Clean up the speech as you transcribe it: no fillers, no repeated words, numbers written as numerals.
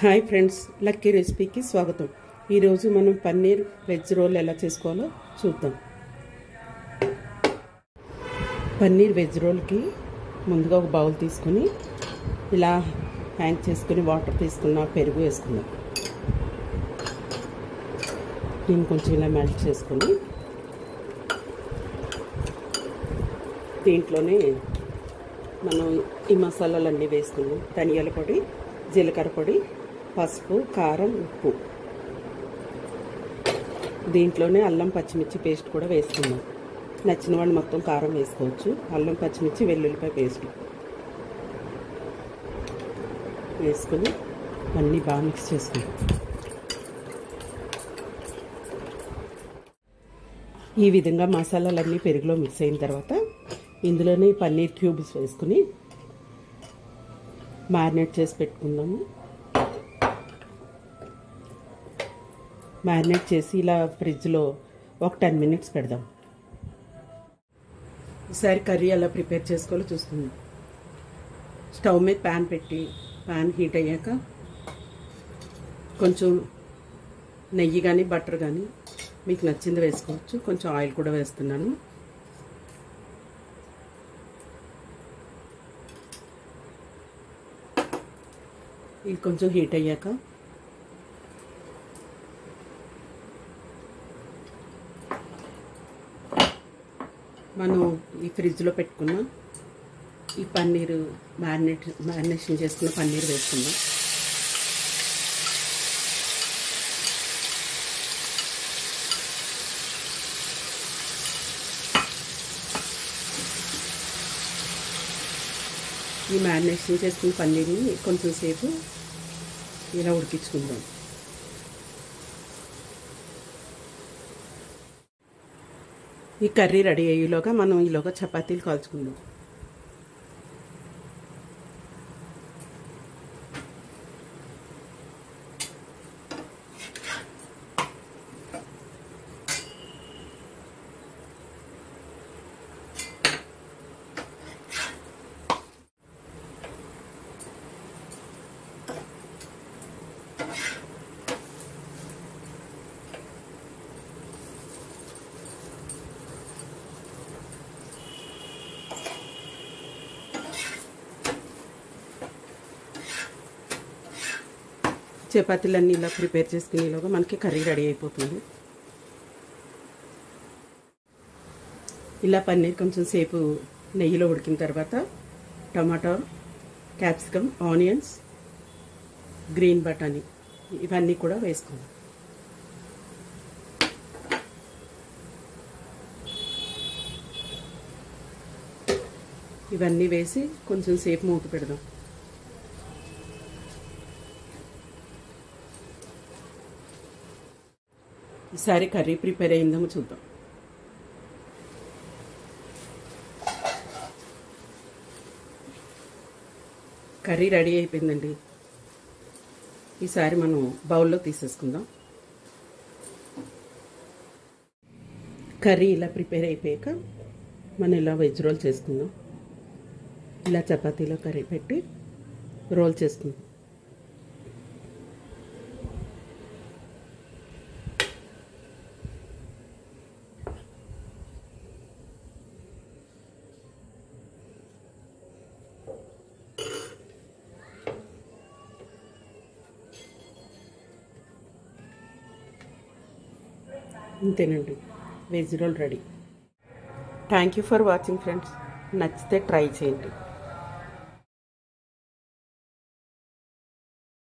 Hi friends, lucky రెసిపీకి స్వాగతం. ఈరోజు మనం పన్నీర్ వెజ్ రోల్ ఎలా చేసుకోవాలో చూద్దాం. పన్నీర్ వెజ్ రోల్కి ముందుగా ఒక బౌల్ తీసుకొని ఇలా హ్యాంగ్ చేసుకుని వాటర్ తీసుకున్న పెరుగు వేసుకుందాం. దీన్ని కొంచెం ఇలా మెల్ట్ చేసుకొని దీంట్లోనే మనం ఈ మసాలాలన్నీ వేసుకుందాం. ధనియాల పొడి, జీలకర్ర పొడి, పసుపు, కారం, ఉప్పు. దీంట్లోనే అల్లం పచ్చిమిర్చి పేస్ట్ కూడా వేసుకుందాం. నచ్చిన వాళ్ళు మొత్తం కారం వేసుకోవచ్చు. అల్లం పచ్చిమిర్చి వెల్లుల్లిపాయ పేస్ట్ వేసుకుని అన్నీ బాగా మిక్స్ చేసుకుందాం. ఈ విధంగా మసాలాలన్నీ పెరుగులో మిక్స్ అయిన తర్వాత ఇందులోనే పన్నీర్ క్యూబ్స్ వేసుకుని మ్యారినేట్ చేసి పెట్టుకుందాము. మ్యారినేట్ చేసి ఇలా ఫ్రిడ్జ్లో ఒక 10 మినిట్స్ పెడదాం. ఈసారి కర్రీ ఎలా ప్రిపేర్ చేసుకోవాలో చూసుకుందాం. స్టవ్ మీద ప్యాన్ పెట్టి ప్యాన్ హీట్ అయ్యాక కొంచెం నెయ్యి కానీ బటర్ కానీ మీకు నచ్చింది వేసుకోవచ్చు. కొంచెం ఆయిల్ కూడా వేస్తున్నాను. ఇది కొంచెం హీట్ అయ్యాక మనం ఈ ఫ్రిడ్జ్లో పెట్టుకున్న ఈ పన్నీరు మ్యారినేషన్ చేసుకున్న పన్నీర్ వేసుకుందాం. ఈ మ్యారినేషన్ చేసుకున్న పన్నీర్ని కొంచెం సేపు ఇలా ఉడికించుకుందాం. ఈ కర్రీ రెడీ అయ్యేలోగా మనం ఈలోగా చపాతీలు కాల్చుకుందాం. చపాతీలన్నీ ఇలా ప్రిపేర్ చేసుకునేలోగా మనకి కర్రీ రెడీ అయిపోతుంది. ఇలా పన్నీర్ కొంచెం సేపు నెయ్యిలో ఉడికిన తర్వాత టమాటో, క్యాప్సికమ్, ఆనియన్స్, గ్రీన్ బటానీ ఇవన్నీ కూడా వేసుకుందాం. ఇవన్నీ వేసి కొంచెం సేపు మూత పెడదాం. ఈసారి కర్రీ ప్రిపేర్ అయిందేమో చూద్దాం. కర్రీ రెడీ అయిపోయిందండి. ఈసారి మనం బౌల్లో తీసేసుకుందాం. కర్రీ ఇలా ప్రిపేర్ అయిపోయాక మనం ఇలా వెజ్ రోల్ చేసుకుందాం. ఇలా చపాతీలో కర్రీ పెట్టి రోల్ చేసుకుందాం. ఇంతేనండి, veg roll ready. Thank you for watching friends. నచ్చితే ట్రై చేయండి.